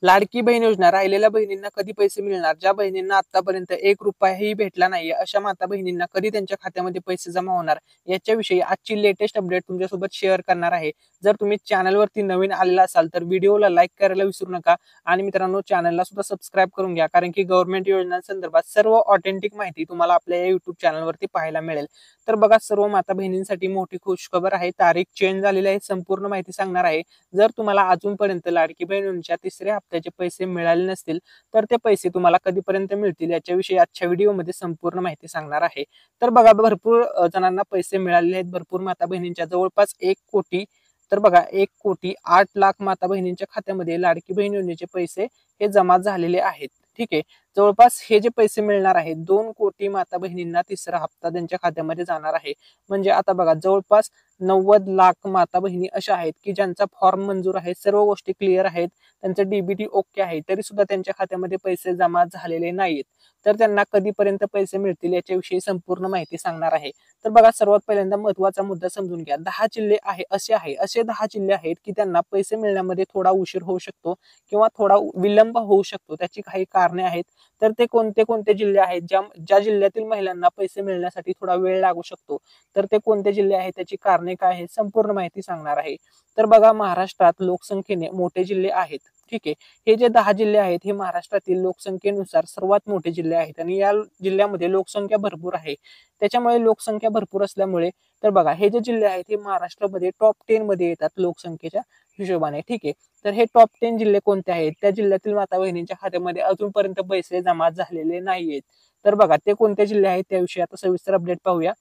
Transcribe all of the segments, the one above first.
लाडकी बहीण योजना राहिलेल्या बहिणींना कधी पैसे मिळणार? ज्या बहिणींना आतापर्यंत ₹1ही भेटला नाहीये, अशा माता बहिणींना कधी त्यांच्या खात्यामध्ये पैसे जमा होणार? याच्याविषयी आजची लेटेस्ट अपडेट तुमच्यासोबत शेअर करणार आहे. जर तुम्ही चॅनलवरती नवीन आलेला असाल तर व्हिडिओला लाईक करायला विसरू नका आणि मित्रांनो चॅनलला सुद्धा सबस्क्राईब करून घ्या, कारण की गव्हर्नमेंट योजनांसंदर्भात सर्व ऑथेंटिक माहिती तुम्हाला आपल्या या YouTube चॅनलवरती पाहायला मिळेल. तर बघा, सर्व माता बहिणींसाठी मोठी खुशखबर आहे. तारीख चेंज झालेली आहे. संपूर्ण माहिती सांगणार आहे. जर तुम्हाला अजूनपर्यंत लाडकी बहीण योजनेच्या तिसऱ्या हप्त्याचे पैसे मिळाले नसतील तर ते पैसे तुम्हाला कधीपर्यंत मिळतील याच्याविषयी आजच्या व्हिडिओमध्ये संपूर्ण माहिती सांगणार आहे. तर बघा, भरपूर जणांना पैसे मिळालेले आहेत. भरपूर माता बहिणींच्या जवळपास 1 कोटी, तर बघा 1,08,00,000 माता बहिणींच्या खात्यामध्ये लाडकी बहीण योजनेचे पैसे हे जमा झालेले आहेत. ठीक आहे. जवळपास हे जे पैसे मिळणार आहेत 2 कोटी माता बहिणींना तिसरा हप्ता त्यांच्या खात्यामध्ये जाणार आहे. म्हणजे आता बघा, जवळपास 90 लाख माता बहिणी अशा आहेत की ज्यांचा फॉर्म मंजूर आहे, सर्व गोष्टी क्लिअर आहेत, त्यांचं डीबीटी ओके आहे, तरी सुद्धा त्यांच्या खात्यामध्ये पैसे जमा झालेले नाहीत. तर त्यांना कधीपर्यंत पैसे मिळतील याच्याविषयी संपूर्ण माहिती सांगणार आहे. तर बघा, सर्वात पहिल्यांदा महत्त्वाचा मुद्दा समजून घ्या. 10 जिल्हे असे 10 जिल्हे आहेत की त्यांना पैसे मिळण्यामध्ये थोडा उशीर होऊ शकतो किंवा थोडा विलंब होऊ शकतो. त्याची काही कारणे आहेत. तर ते कोणते कोणते जिल्हे आहेत, ज्या जिल्ह्यातील महिलांना पैसे मिळण्यासाठी थोडा वेळ लागू शकतो, तर ते कोणते जिल्हे आहेत, त्याची कारणे काय आहेत, संपूर्ण माहिती सांगणार आहे. तर बघा, महाराष्ट्रात लोकसंख्येने मोठे जिल्हे आहेत. ठीक आहे. हे जे 10 जिल्हे आहेत हे महाराष्ट्रातील लोकसंख्येनुसार सर्वात मोठे जिल्हे आहेत आणि या जिल्ह्यामध्ये लोकसंख्या भरपूर आहे. त्याच्यामुळे लोकसंख्या भरपूर असल्यामुळे तर बघा, हे जे जिल्हे आहेत हे महाराष्ट्रामध्ये टॉप 10 मध्ये येतात लोकसंख्येच्या हिशोबाने. ठीक आहे. तर हे टॉप 10 जिल्हे कोणते आहेत? त्या जिल्ह्यातील माता बहिणींच्या खात्यामध्ये अजूनपर्यंत पैसे जमा झालेले नाहीयेत. तर बघा, ते कोणते जिल्हे आहेत त्याविषयी आता सविस्तर अपडेट पाहूया.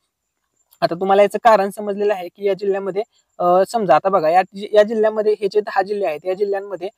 आता तुम्हाला याचं कारण समजलेलं आहे की या जिल्ह्यामध्ये समजा आता बघा, या जिल्ह्यामध्ये हे जे 10 जिल्हे आहेत या जिल्ह्यांमध्ये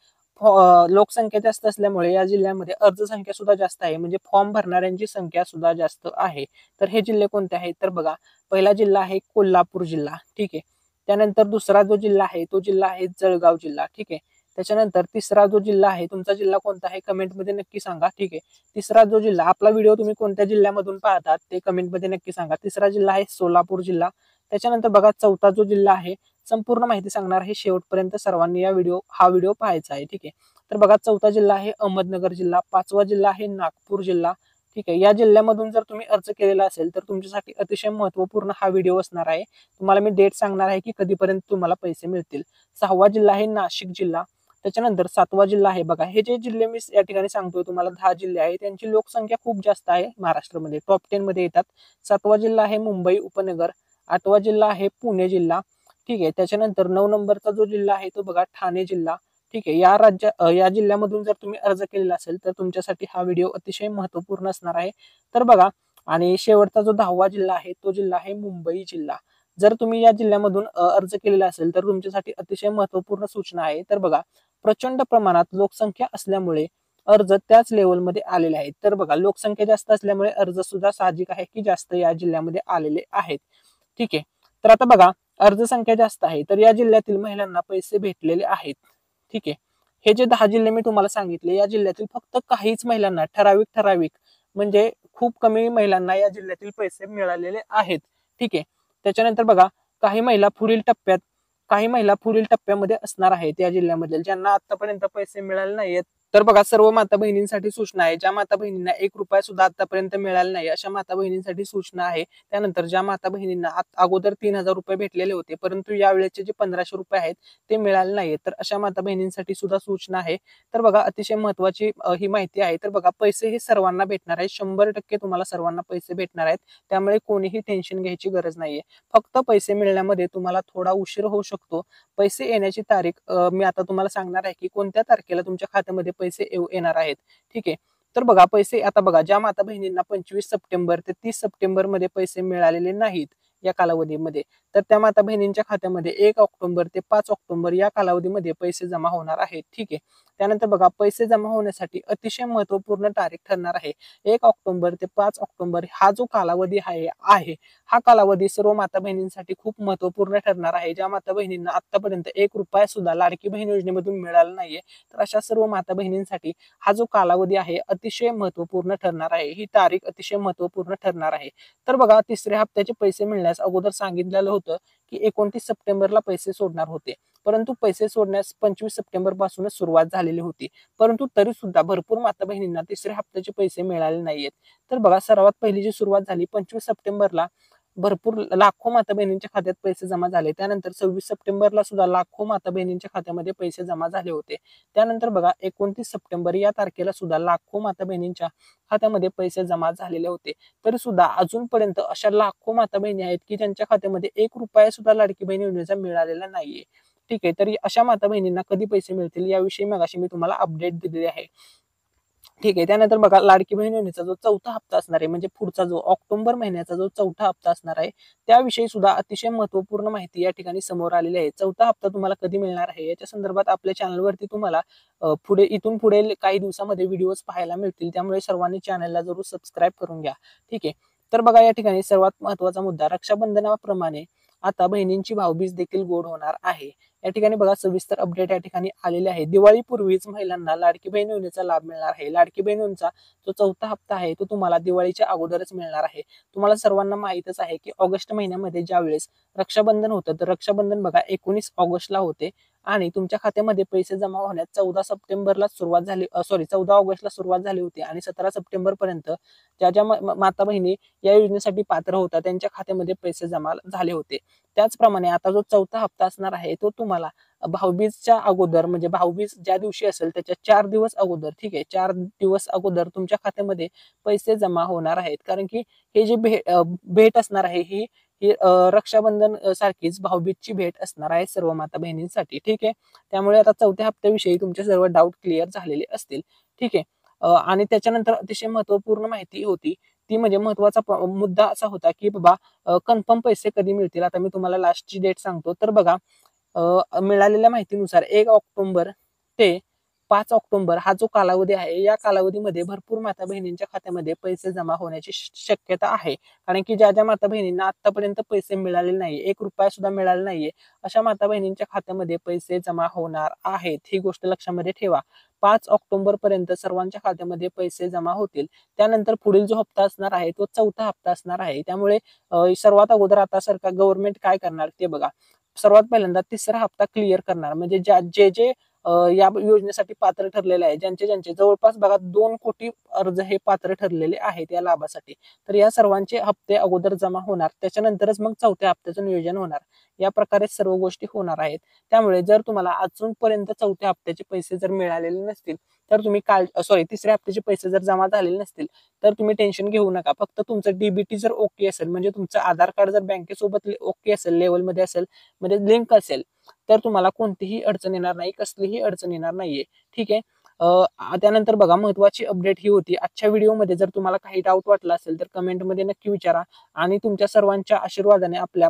लोकसंख्या जास्त असल्यामुळे या जिल्ह्यामध्ये अर्जसंख्या सुद्धा जास्त आहे, म्हणजे फॉर्म भरणाऱ्यांची संख्या सुद्धा जास्त आहे. तर हे जिल्हे कोणते आहेत? तर बघा, पहिला जिल्हा आहे कोल्हापूर जिल्हा. ठीक आहे. त्यानंतर दुसरा जो जिल्हा आहे तो जिल्हा आहे जळगाव जिल्हा. ठीक आहे. त्याच्यानंतर तिसरा जो जिल्हा आहे, तुमचा जिल्हा कोणता आहे कमेंटमध्ये नक्की सांगा. ठीक आहे. तिसरा जो जिल्हा, आपला व्हिडिओ तुम्ही कोणत्या जिल्ह्यामधून पाहतात ते कमेंटमध्ये नक्की सांगा. तिसरा जिल्हा आहे सोलापूर जिल्हा. त्याच्यानंतर बघा, चौथा जो जिल्हा आहे, संपूर्ण माहिती सांगणार आहे, शेवटपर्यंत सर्वांनी हा व्हिडिओ पाहायचा आहे. ठीक आहे. तर बघा, चौथा जिल्हा आहे अहमदनगर जिल्हा. पाचवा जिल्हा आहे नागपूर जिल्हा. ठीक आहे. या जिल्ह्यामधून जर तुम्ही अर्ज केलेला असेल तर तुमच्यासाठी अतिशय महत्त्वपूर्ण हा व्हिडिओ असणार आहे. तुम्हाला मी डेट सांगणार आहे की कधीपर्यंत तुम्हाला पैसे मिळतील. सहावा जिल्हा आहे नाशिक जिल्हा. त्याच्यानंतर सातवा जिल्हा आहे, बघा हे जे जिल्हे मी या ठिकाणी सांगतोय तुम्हाला 10 जिल्हे आहेत, त्यांची लोकसंख्या खूप जास्त आहे महाराष्ट्रामध्ये, टॉप 10 मध्ये येतात. सातवा जिल्हा आहे मुंबई उपनगर. आठवा जिल्हा आहे पुणे जिल्हा. ठीक आहे. त्याच्यानंतर 9 नंबरचा जो जिल्हा आहे तो बघा ठाणे जिल्हा. ठीक आहे. या जिल्ह्यामधून जर तुम्ही अर्ज केलेला असेल तर तुमच्यासाठी हा व्हिडिओ अतिशय महत्त्वपूर्ण असणार आहे. तर बघा, आणि शेवटचा जो 10वा जिल्हा आहे तो जिल्हा आहे मुंबई जिल्हा. जर तुम्ही या जिल्ह्यामधून अर्ज केलेला असेल तर तुमच्यासाठी अतिशय महत्त्वपूर्ण सूचना आहे. तर बघा, प्रचंड प्रमाणात लोकसंख्या असल्यामुळे अर्ज त्याच लेवलमध्ये आलेले आहेत. तर बघा, लोकसंख्या जास्त असल्यामुळे अर्ज सुद्धा साहजिक आहे की जास्त या जिल्ह्यामध्ये आलेले आहेत. ठीक आहे. तर आता बघा, अर्ज संख्या जास्त आहे तर या जिल्ह्यातील महिलांना पैसे भेटलेले आहेत. ठीक आहे. हे जे 10 जिल्हे मी तुम्हाला सांगितले, या जिल्ह्यातील फक्त काहीच महिलांना, ठराविक म्हणजे खूप कमी महिलांना या जिल्ह्यातील पैसे मिळालेले आहेत. ठीक आहे. त्याच्यानंतर बघा, काही महिला पुढील टप्प्यामध्ये असणार आहेत या जिल्ह्यामधील, ज्यांना आतापर्यंत पैसे मिळाले नाहीयेत. तर बघा, सर्व माता बहिणींसाठी सूचना आहे. ज्या माता बहिणींना ₹1 सुद्धा आतापर्यंत मिळाले नाही अशा माता बहिणींसाठी सूचना आहे. त्यानंतर ज्या माता बहिणींना अगोदर ₹3000 भेटलेले होते परंतु यावेळेचे जे ₹1500 आहेत ते मिळाले नाहीत, तर अशा माता बहिणींसाठी सुद्धा सूचना आहे. तर बघा, अतिशय महत्त्वाची ही माहिती आहे. तर बघा, पैसे हे सर्वांना भेटणार आहेत. 100% तुम्हाला सर्वांना पैसे भेटणार आहेत. त्यामुळे कोणीही टेन्शन घ्यायची गरज नाहीये. फक्त पैसे मिळण्यामध्ये तुम्हाला थोडा उशीर होऊ शकतो. पैसे येण्याची तारीख मी आता तुम्हाला सांगणार आहे की कोणत्या तारखेला तुमच्या खात्यामध्ये पैसे येणार आहेत. ठीक आहे. तर बघा, पैसे आता बघा, ज्या माता बहिणींना 25 सप्टेंबर ते 30 सप्टेंबर मध्ये पैसे मिळालेले नाहीत या कालावधीमध्ये, तर त्या माता बहिणींच्या खात्यामध्ये 1 ऑक्टोबर ते 5 ऑक्टोबर या कालावधीमध्ये पैसे जमा होणार आहेत. ठीक आहे. त्यानंतर बघा, पैसे जमा होण्यासाठी अतिशय महत्त्वपूर्ण तारीख ठरणार आहे 1 ऑक्टोबर ते 5 ऑक्टोबर हा जो कालावधी आहे हा कालावधी सर्व माता बहिणींसाठी खूप महत्त्वपूर्ण ठरणार आहे. ज्या माता बहिणींना आतापर्यंत ₹1 सुद्धा लाडकी बहीण योजनेमधून मिळाला नाहीये, तर अशा सर्व माता बहिणींसाठी हा जो कालावधी आहे अतिशय महत्त्वपूर्ण ठरणार आहे. ही तारीख अतिशय महत्त्वपूर्ण ठरणार आहे. तर बघा, तिसऱ्या हप्त्याचे पैसे मिळण्यास अगोदर सांगितलेलं होतं की 29 सप्टेंबरला पैसे सोडणार होते, परंतु पैसे सोडण्यास 25 सप्टेंबर पासूनच सुरुवात झालेली होती. परंतु तरी सुद्धा भरपूर माता बहिणींना तिसऱ्या हप्त्याचे पैसे मिळाले नाहीयेत. तर बघा, सर्वात पहिली जी सुरुवात झाली 25 सप्टेंबरला भरपूर लाखो माता बहिणींच्या खात्यात पैसे जमा झाले. त्यानंतर 26 सप्टेंबरला सुद्धा लाखो माता बहिणींच्या खात्यामध्ये पैसे जमा झाले होते. त्यानंतर बघा 29 सप्टेंबर या तारखेला सुद्धा लाखो माता बहिणींच्या खात्यामध्ये पैसे जमा झालेले होते. तरी सुद्धा अजूनपर्यंत अशा लाखो माता बहिणी आहेत की ज्यांच्या खात्यामध्ये ₹1 सुद्धा लाडकी बहीण योजनेचा मिळालेला नाहीये. ठीक आहे, तरी अशा माता बहिणींना कधी पैसे मिळतील याविषयी मगाशी मी तुम्हाला अपडेट दिलेली आहे. ठीक आहे, त्यानंतर बघा, लाडकी बहीण योजनेचा जो चौथा हप्ता असणार आहे, म्हणजे पुढचा जो ऑक्टोबर महिन्याचा जो चौथा हप्ता असणार आहे, त्याविषयी सुद्धा अतिशय महत्वपूर्ण माहिती या ठिकाणी समोर आलेली आहे. चौथा हप्ता तुम्हाला कधी मिळणार आहे याच्या संदर्भात आपल्या चॅनलवरती तुम्हाला इथून पुढे काही दिवसामध्ये व्हिडिओज पाहायला मिळतील. त्यामुळे सर्वांनी चॅनलला जरूर सबस्क्राईब करून घ्या. ठीक आहे, तर बघा, या ठिकाणी सर्वात महत्वाचा मुद्दा, रक्षाबंधनाप्रमाणे आता बहिणींची भाऊबीज देखील गोड होणार आहे. या ठिकाणी बघा, सविस्तर अपडेट या ठिकाणी आलेले आहे. दिवाळीपूर्वीच महिलांना लाडकी बहीण योजनेचा लाभ मिळणार आहे. लाडकी बहीण योजनेचा जो चौथा हप्ता आहे तो तुम्हाला दिवाळीच्या अगोदरच मिळणार आहे. तुम्हाला सर्वांना माहितच आहे की ऑगस्ट महिन्यामध्ये ज्या वेळेस रक्षाबंधन होतं, तर रक्षाबंधन बघा 19 ऑगस्टला होते आणि तुमच्या खात्यामध्ये पैसे जमा होण्यास 14 सप्टेंबरला सुरुवात झाली, 14 ऑगस्टला सुरुवात झाली होती आणि 17 सप्टेंबर पर्यंत ज्या ज्या माता बहिणी या योजनेसाठी पात्र होता त्यांच्या खात्यामध्ये पैसे जमा झाले होते. त्याचप्रमाणे आता जो चौथा हप्ता असणार आहे तो तुम्हाला भाऊबीजच्या अगोदर, म्हणजे भाऊबीज ज्या दिवशी असेल त्याच्या 4 दिवस अगोदर, ठीक आहे, 4 दिवस अगोदर तुमच्या खात्यामध्ये पैसे जमा होणार आहेत. कारण की हे जे भेट असणार आहे ही रक्षाबंधन सारखीच भाऊबीजची भेट असणार आहे सर्व माता बहिणींसाठी. ठीक आहे, त्यामुळे आता चौथ्या हप्त्याविषयी तुमचे सर्व डाऊट क्लिअर झालेले असतील. ठीक आहे, आणि त्याच्यानंतर अतिशय महत्वपूर्ण माहिती होती ती म्हणजे महत्वाचा मुद्दा असा होता की बाबा कन्फर्म पैसे कधी मिळतील. आता मी तुम्हाला लास्टची डेट सांगतो. तर बघा, मिळालेल्या माहितीनुसार 1 ऑक्टोबर ते 5 ऑक्टोबर हा जो कालावधी आहे, या कालावधीमध्ये भरपूर माता बहिणींच्या खात्यामध्ये पैसे जमा होण्याची शक्यता आहे. कारण की ज्या ज्या माता बहिणींना आतापर्यंत पैसे मिळाले नाही, ₹1 सुद्धा मिळाले नाहीये, अशा माता बहिणींच्या खात्यामध्ये पैसे जमा होणार आहेत. ही गोष्ट लक्षामध्ये ठेवा. 5 ऑक्टोबर पर्यंत सर्वांच्या खात्यामध्ये पैसे जमा होतील. त्यानंतर पुढील जो हप्ता असणार आहे तो चौथा हप्ता असणार आहे. त्यामुळे सर्वात अगोदर आता सरकार गव्हर्नमेंट काय करणार ते बघा. सर्वात पहिल्यांदा तिसरा हप्ता क्लिअर करणार, म्हणजे जे या योजनेसाठी पात्र ठरलेले आहे, ज्यांचे जवळपास बघा 2 कोटी अर्ज हे पात्र ठरलेले आहेत या लाभासाठी. तर या सर्वांचे हप्ते अगोदर जमा होणार, त्याच्यानंतरच मग चौथ्या हप्त्याचं नियोजन होणार. या प्रकारे सर्व गोष्टी होणार आहेत. त्यामुळे जर तुम्हाला अजूनपर्यंत चौथ्या हप्त्याचे पैसे जर मिळालेले नसतील, तर तुम्ही तिसऱ्या हप्त्याचे पैसे जर जमा झालेले नसतील तर तुम्ही टेन्शन घेऊ नका. फक्त तुमचं डीबीटी जर ओके असेल, म्हणजे तुमचं आधार कार्ड जर बँकेसोबत ओके असेल, लेवलमध्ये असेल, म्हणजे लिंक असेल, तर तुम्हाला कोणतीही अडचण येणार नाही, कसलीही अडचण येणार नाहीये. ठीक आहे, त्यानंतर बघा, महत्वाची अपडेट ही होती आजच्या व्हिडिओमध्ये. जर तुम्हाला काही डाऊट वाटला असेल तर कमेंटमध्ये नक्की विचारा. आणि तुमच्या सर्वांच्या आशीर्वादाने आपल्या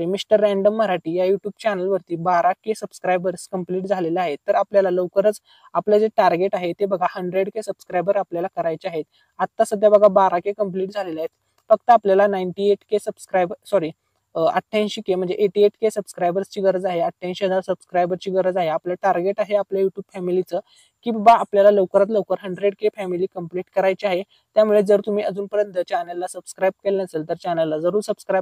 मिस्टर रँडम मराठी या युट्यूब चॅनलवरती 12K सबस्क्रायबर्स कंप्लीट झालेले आहेत. तर आपल्याला लवकरच आपलं जे टार्गेट आहे ते बघा 100K सबस्क्रायबर आपल्याला करायचे आहेत. आता सध्या बघा 12K कंप्लीट झालेले आहेत. फक्त आपल्याला 98K सबस्क्रायबर 88K म्हणजे 88K सबस्क्रायबर्सची गरज आहे. 88,000 सबस्क्रायबरची गरज आहे. आपलं टार्गेट आहे आपल्या युट्यूब फॅमिलीचं की बाबा आपल्याला लवकरात लवकर 100K फॅमिली कंप्लीट करायची आहे. त्यामुळे जर तुम्ही अजूनपर्यंत चॅनलला सबस्क्राईब केलं नसेल तर चॅनलला जरूर सबस्क्राईब